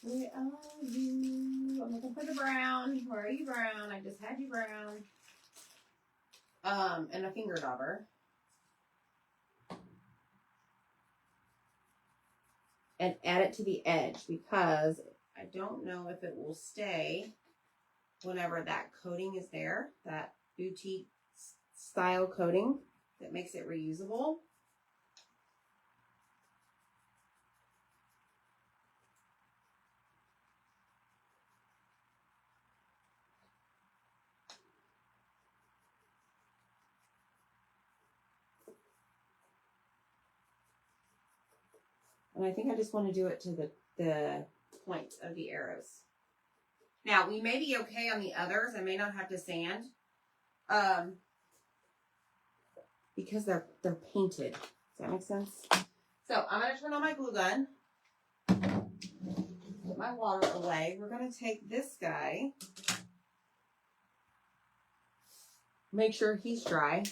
Where are you? I'm looking for the brown. Where are you, brown? I just had you, brown. And a finger dauber. And add it to the edge because I don't know if it will stay whenever that coating is there. That boutique style coating that makes it reusable. And I think I just want to do it to the point of the arrows. Now, we may be okay on the others. I may not have to sand. Because they're painted. Does that make sense? So, I'm going to turn on my glue gun. Put my water away. We're going to take this guy. Make sure he's dry.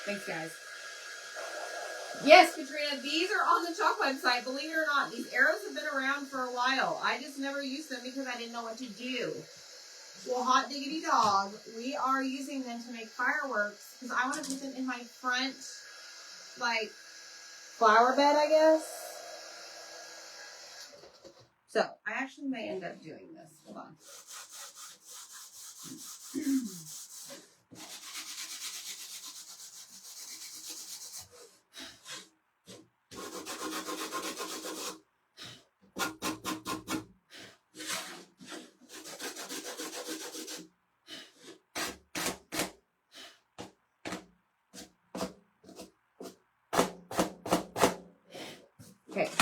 Thanks, guys. Yes, Katrina, these are on the chalk website. Believe it or not, these arrows have been around for a while. I just never used them because I didn't know what to do. Well, hot diggity dog, we are using them to make fireworks because I want to put them in my front, like, flower bed, I guess. So, I actually may end up doing this. Hold on.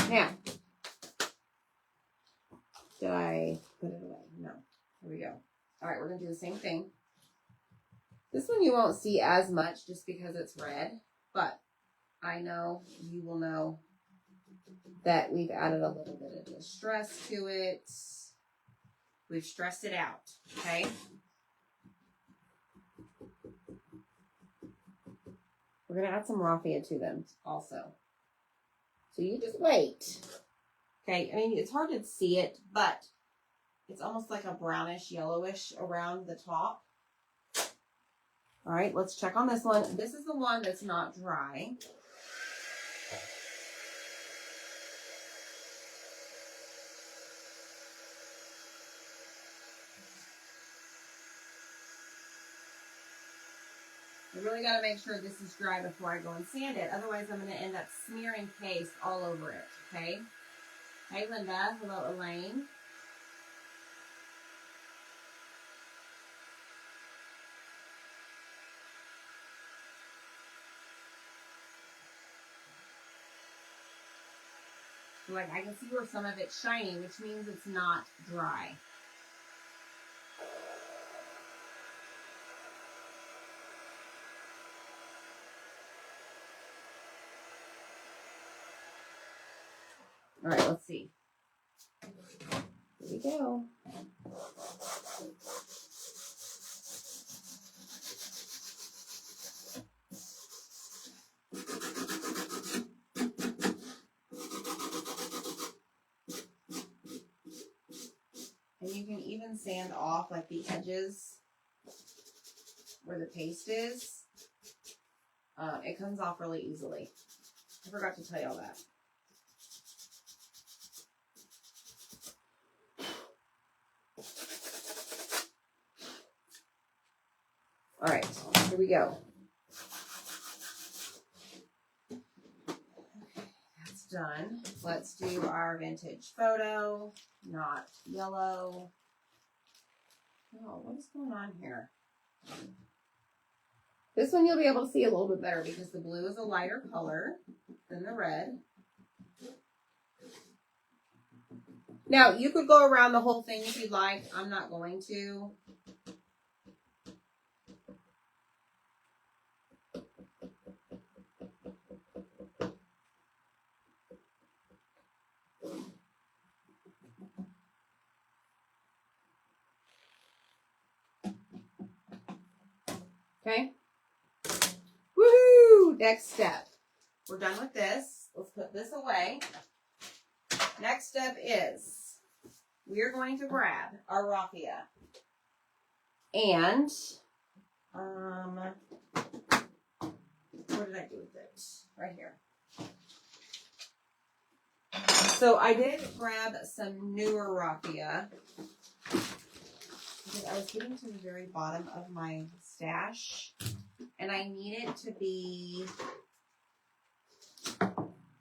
Now, did I put it away? No. Here we go. All right, we're going to do the same thing. This one you won't see as much just because it's red, but I know you will know that we've added a little bit of distress to it. We've stressed it out, okay? We're going to add some raffia to them also. So you just wait. Okay, I mean, it's hard to see it, but it's almost like a brownish, yellowish around the top. All right, let's check on this one. This is the one that's not dry. I really got to make sure this is dry before I go and sand it. Otherwise, I'm going to end up smearing paste all over it, okay? Hey, Linda. Hello, Elaine. Like, I can see where some of it's shiny, which means it's not dry. All right, let's see. Here we go. And you can even sand off like the edges where the paste is. It comes off really easily. I forgot to tell y'all that. All right, here we go. Okay, that's done. Let's do our vintage photo, not yellow. Oh, what is going on here? This one you'll be able to see a little bit better because the blue is a lighter color than the red. Now, you could go around the whole thing if you'd like. I'm not going to. Okay. Woohoo! Next step. We're done with this. Let's put this away. Next step is we're going to grab our raffia. And, what did I do with it? Right here. So I did grab some newer raffia because I was getting to the very bottom of my stash and I need it to be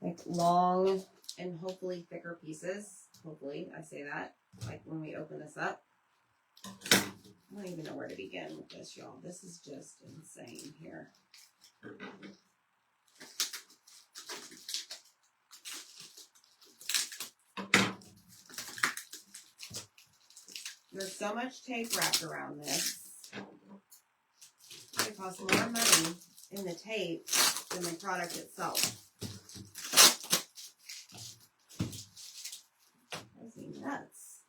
like long and hopefully thicker pieces. Hopefully, I say that like when we open this up. I don't even know where to begin with this, y'all. This is just insane here. There's so much tape wrapped around this. It costs more money in the tape than the product itself. That's nuts.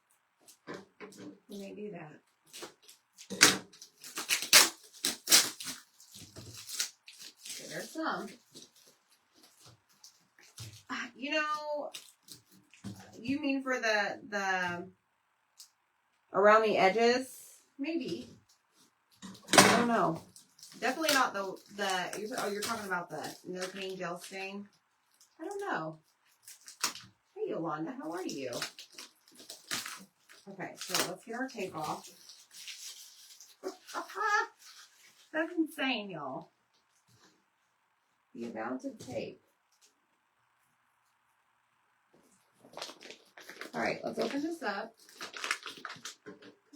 When they do that. So there's some. You know, you mean for the around the edges? Maybe. I don't know. Definitely not you're talking about the no pain gel stain. I don't know. Hey Yolanda, how are you? Okay, so let's get our tape off. That's insane, y'all. The amount of tape. All right, let's open this up.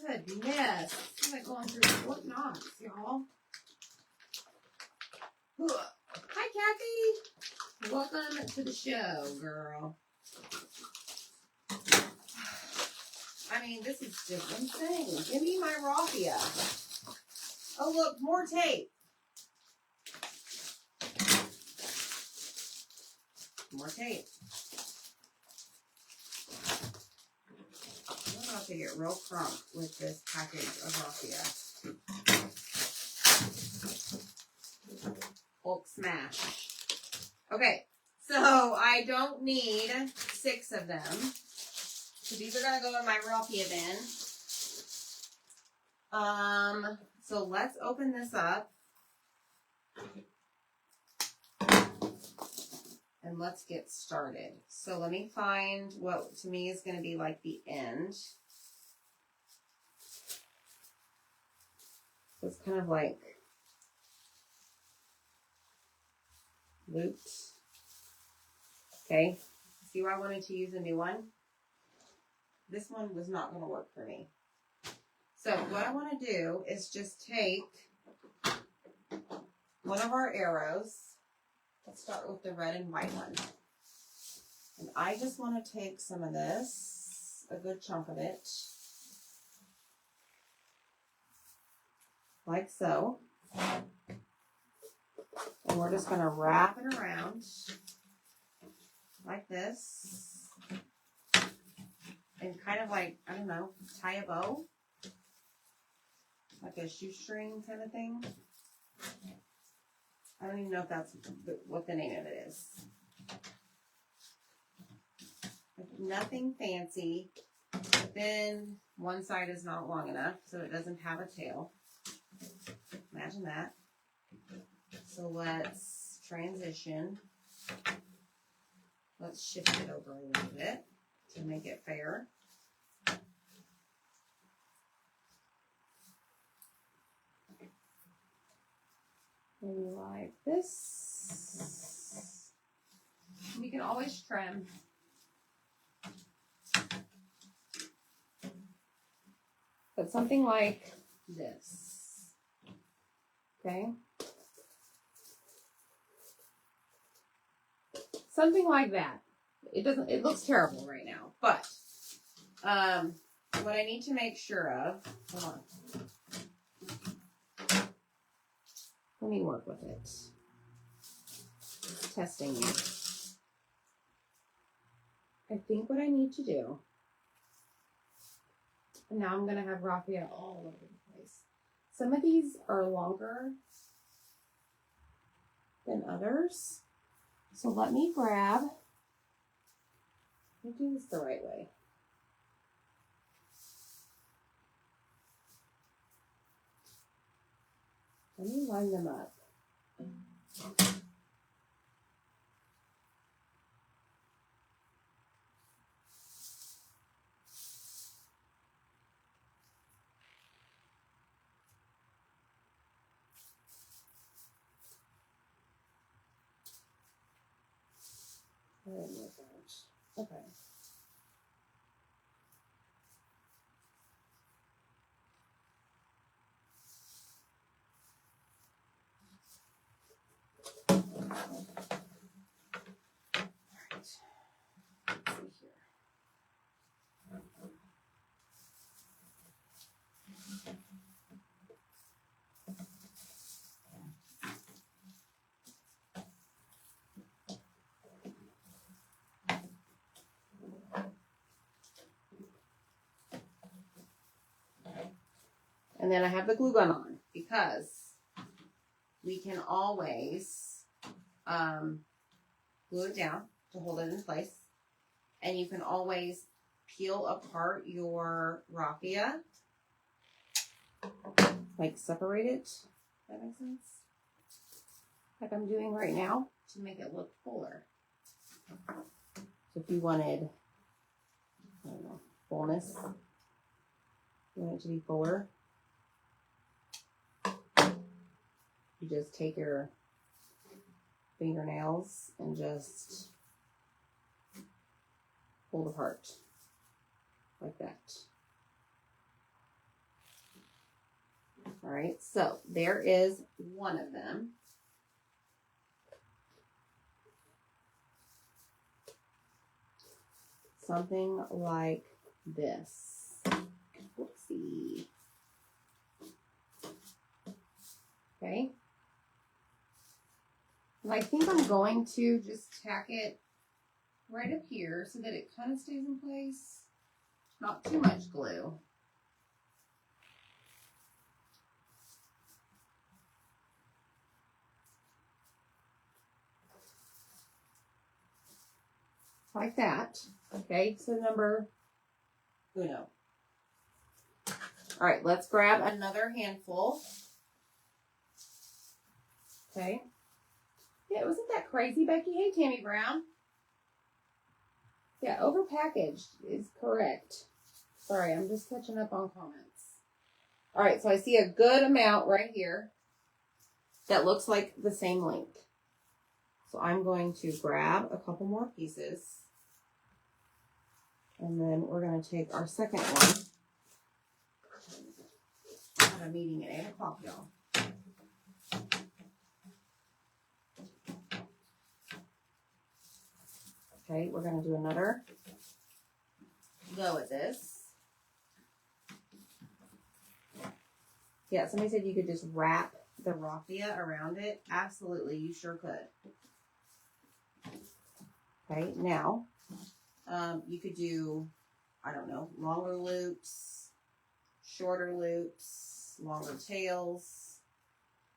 Goodness. I'm like going through Fort Knox, y'all. Hi, Kathy. Welcome to the show, girl. mean, this is just insane. Give me my raffia. Oh, look, more tape. More tape. I'm about to get real crunk with this package of raffia. Hulk smash. Okay, so I don't need 6 of them. So these are going to go in my raffia bin. So let's open this up. And let's get started. So let me find what to me is going to be like the end. So it's kind of like looped. Okay. See why I wanted to use a new one? This one was not going to work for me. So what I want to do is just take one of our arrows. Let's start with the red and white one. And I just want to take some of this, a good chunk of it, like so. And we're just going to wrap it around like this. And kind of like, I don't know, tie a bow. Like a shoestring kind of thing. I don't even know if that's what the name of it is. Nothing fancy. But then one side is not long enough, so it doesn't have a tail. Imagine that. So let's transition. Let's shift it over a little bit to make it fair. Maybe like this. You can always trim. But something like this. Okay? Something like that. It looks terrible right now. But what I need to make sure of, hold on. Let me work with it. It's testing me. I think what I need to do, and now I'm going to have raffia all over the place. Some of these are longer than others. So let me do this the right way. Let me line them up. Okay. And then I have the glue gun on because we can always glue it down to hold it in place. And you can always peel apart your raffia, like separate it. That makes sense? Like I'm doing right now to make it look fuller. So if you wanted, I don't know, fullness, you want it to be fuller, you just take your fingernails and just pull apart like that. All right, so there is one of them. Something like this. Whoopsie. Okay. And I think I'm going to just tack it right up here so that it kind of stays in place. Not too much glue. Like that. Okay, so number uno. All right, let's grab another handful. Okay. Yeah, wasn't that crazy, Becky? Hey, Tammy Brown. Yeah, overpackaged is correct. Sorry, I'm just catching up on comments. All right, so I see a good amount right here that looks like the same length. So I'm going to grab a couple more pieces. And then we're going to take our second one. I have a meeting at 8 o'clock, y'all. Okay, we're going to do another go at this. Yeah, somebody said you could just wrap the raffia around it. Absolutely, you sure could. Okay, now, you could do, I don't know, longer loops, shorter loops, longer tails.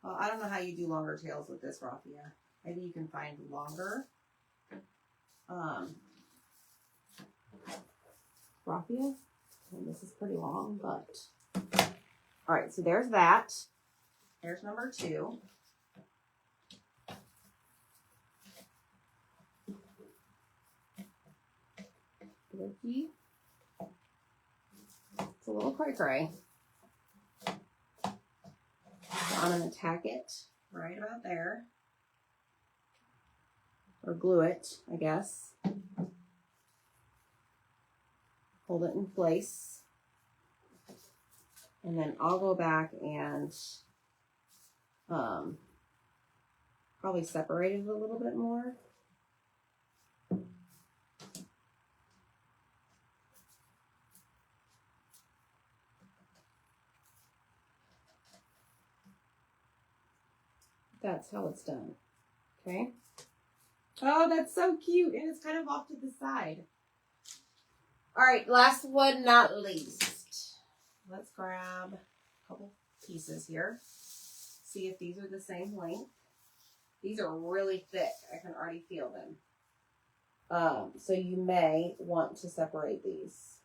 Well, I don't know how you do longer tails with this raffia. Maybe you can find longer raffia. And this is pretty long, but all right. So there's that. There's number 2. It's a little cray-cray. So I'm going to tack it right about there. Or glue it, I guess. Hold it in place. And then I'll go back and probably separate it a little bit more. That's how it's done. Okay. Oh, that's so cute. And it's kind of off to the side. All right, last one, not least. Let's grab a couple pieces here. See if these are the same length. These are really thick. I can already feel them. So you may want to separate these.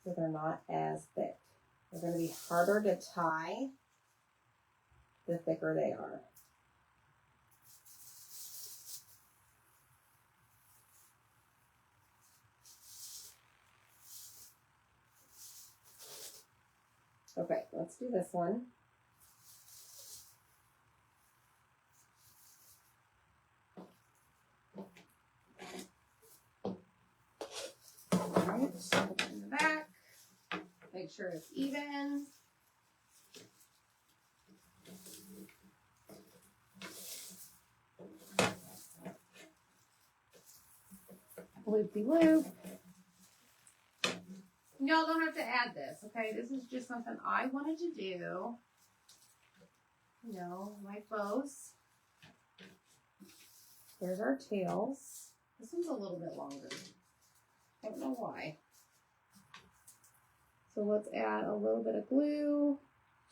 So they're not as thick. They're going to be harder to tie the thicker they are. Okay, let's do this one. All right, put it in the back. Make sure it's even. Loop-de-loop. Y'all don't have to add this, okay? This is just something I wanted to do. You know, like bows. There's our tails. This one's a little bit longer. I don't know why. So let's add a little bit of glue.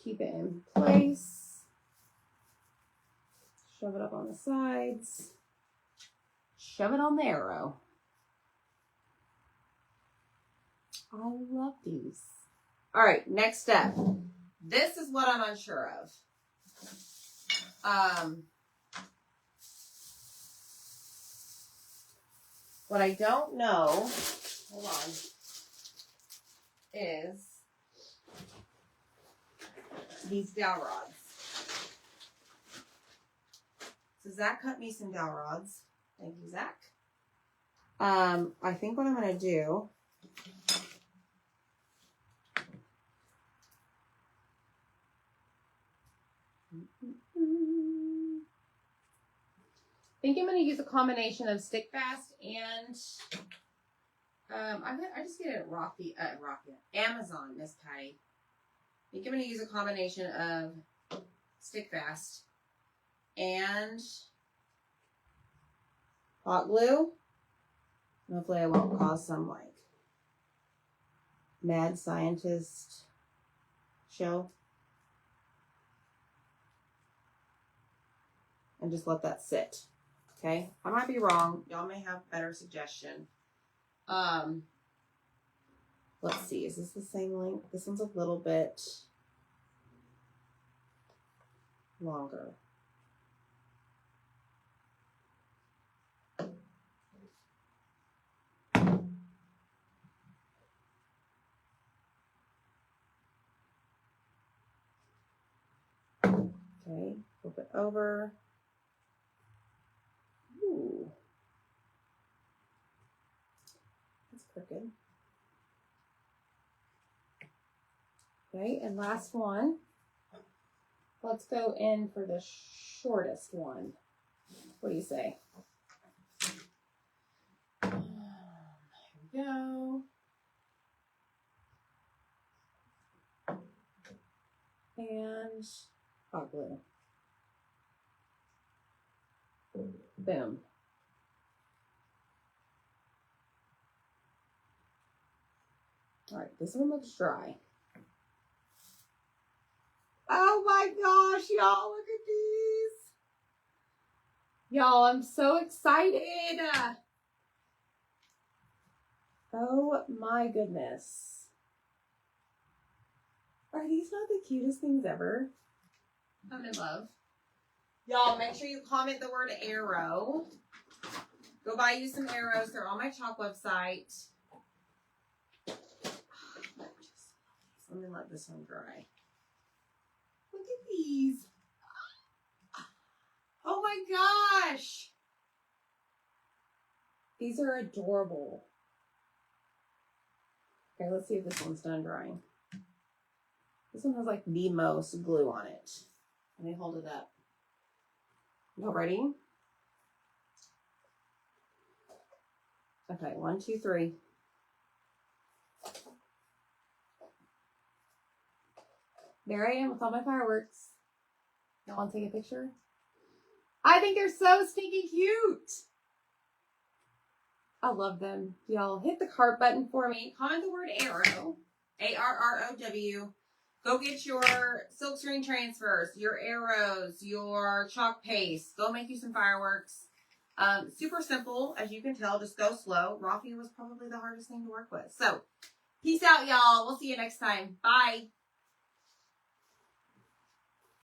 Keep it in place. Shove it up on the sides. Shove it on the arrow. I love these. All right, next step. This is what I'm unsure of. What I don't know, hold on, is these dowel rods. So Zach cut me some dowel rods. Thank you, Zach. I think what I'm going to do I think I'm going to use a combination of Stick Fast and I just get it at Amazon, Miss Patty. I think I'm going to use a combination of Stick Fast and hot glue. Hopefully I won't cause some like mad scientist show. And just let that sit. Okay? I might be wrong. Y'all may have better suggestion. Let's see. Is this the same length? This one's a little bit longer. Okay, flip it over. Ooh. That's crooked. Okay, and last one. Let's go in for the shortest one. What do you say? Here we go. And hot glue. Boom. All right, this one looks dry. Oh my gosh, y'all, look at these. Y'all, I'm so excited. Oh my goodness. Are these not the cutest things ever? I'm in love. Y'all, make sure you comment the word arrow. Go buy you some arrows. They're on my chalk website. Let me let this one dry. Look at these. Oh my gosh. These are adorable. Okay, let's see if this one's done drying. This one has like the most glue on it. Let me hold it up. Y'all ready? Okay, 1, 2, 3. There I am with all my fireworks. Y'all want to take a picture? I think they're so stinking cute. I love them. Y'all hit the heart button for me. Comment the word arrow. ARROW. Go get your silkscreen transfers, your arrows, your chalk paste. Go make you some fireworks. Super simple, as you can tell. Just go slow. Rafi was probably the hardest thing to work with. So, peace out, y'all. We'll see you next time. Bye.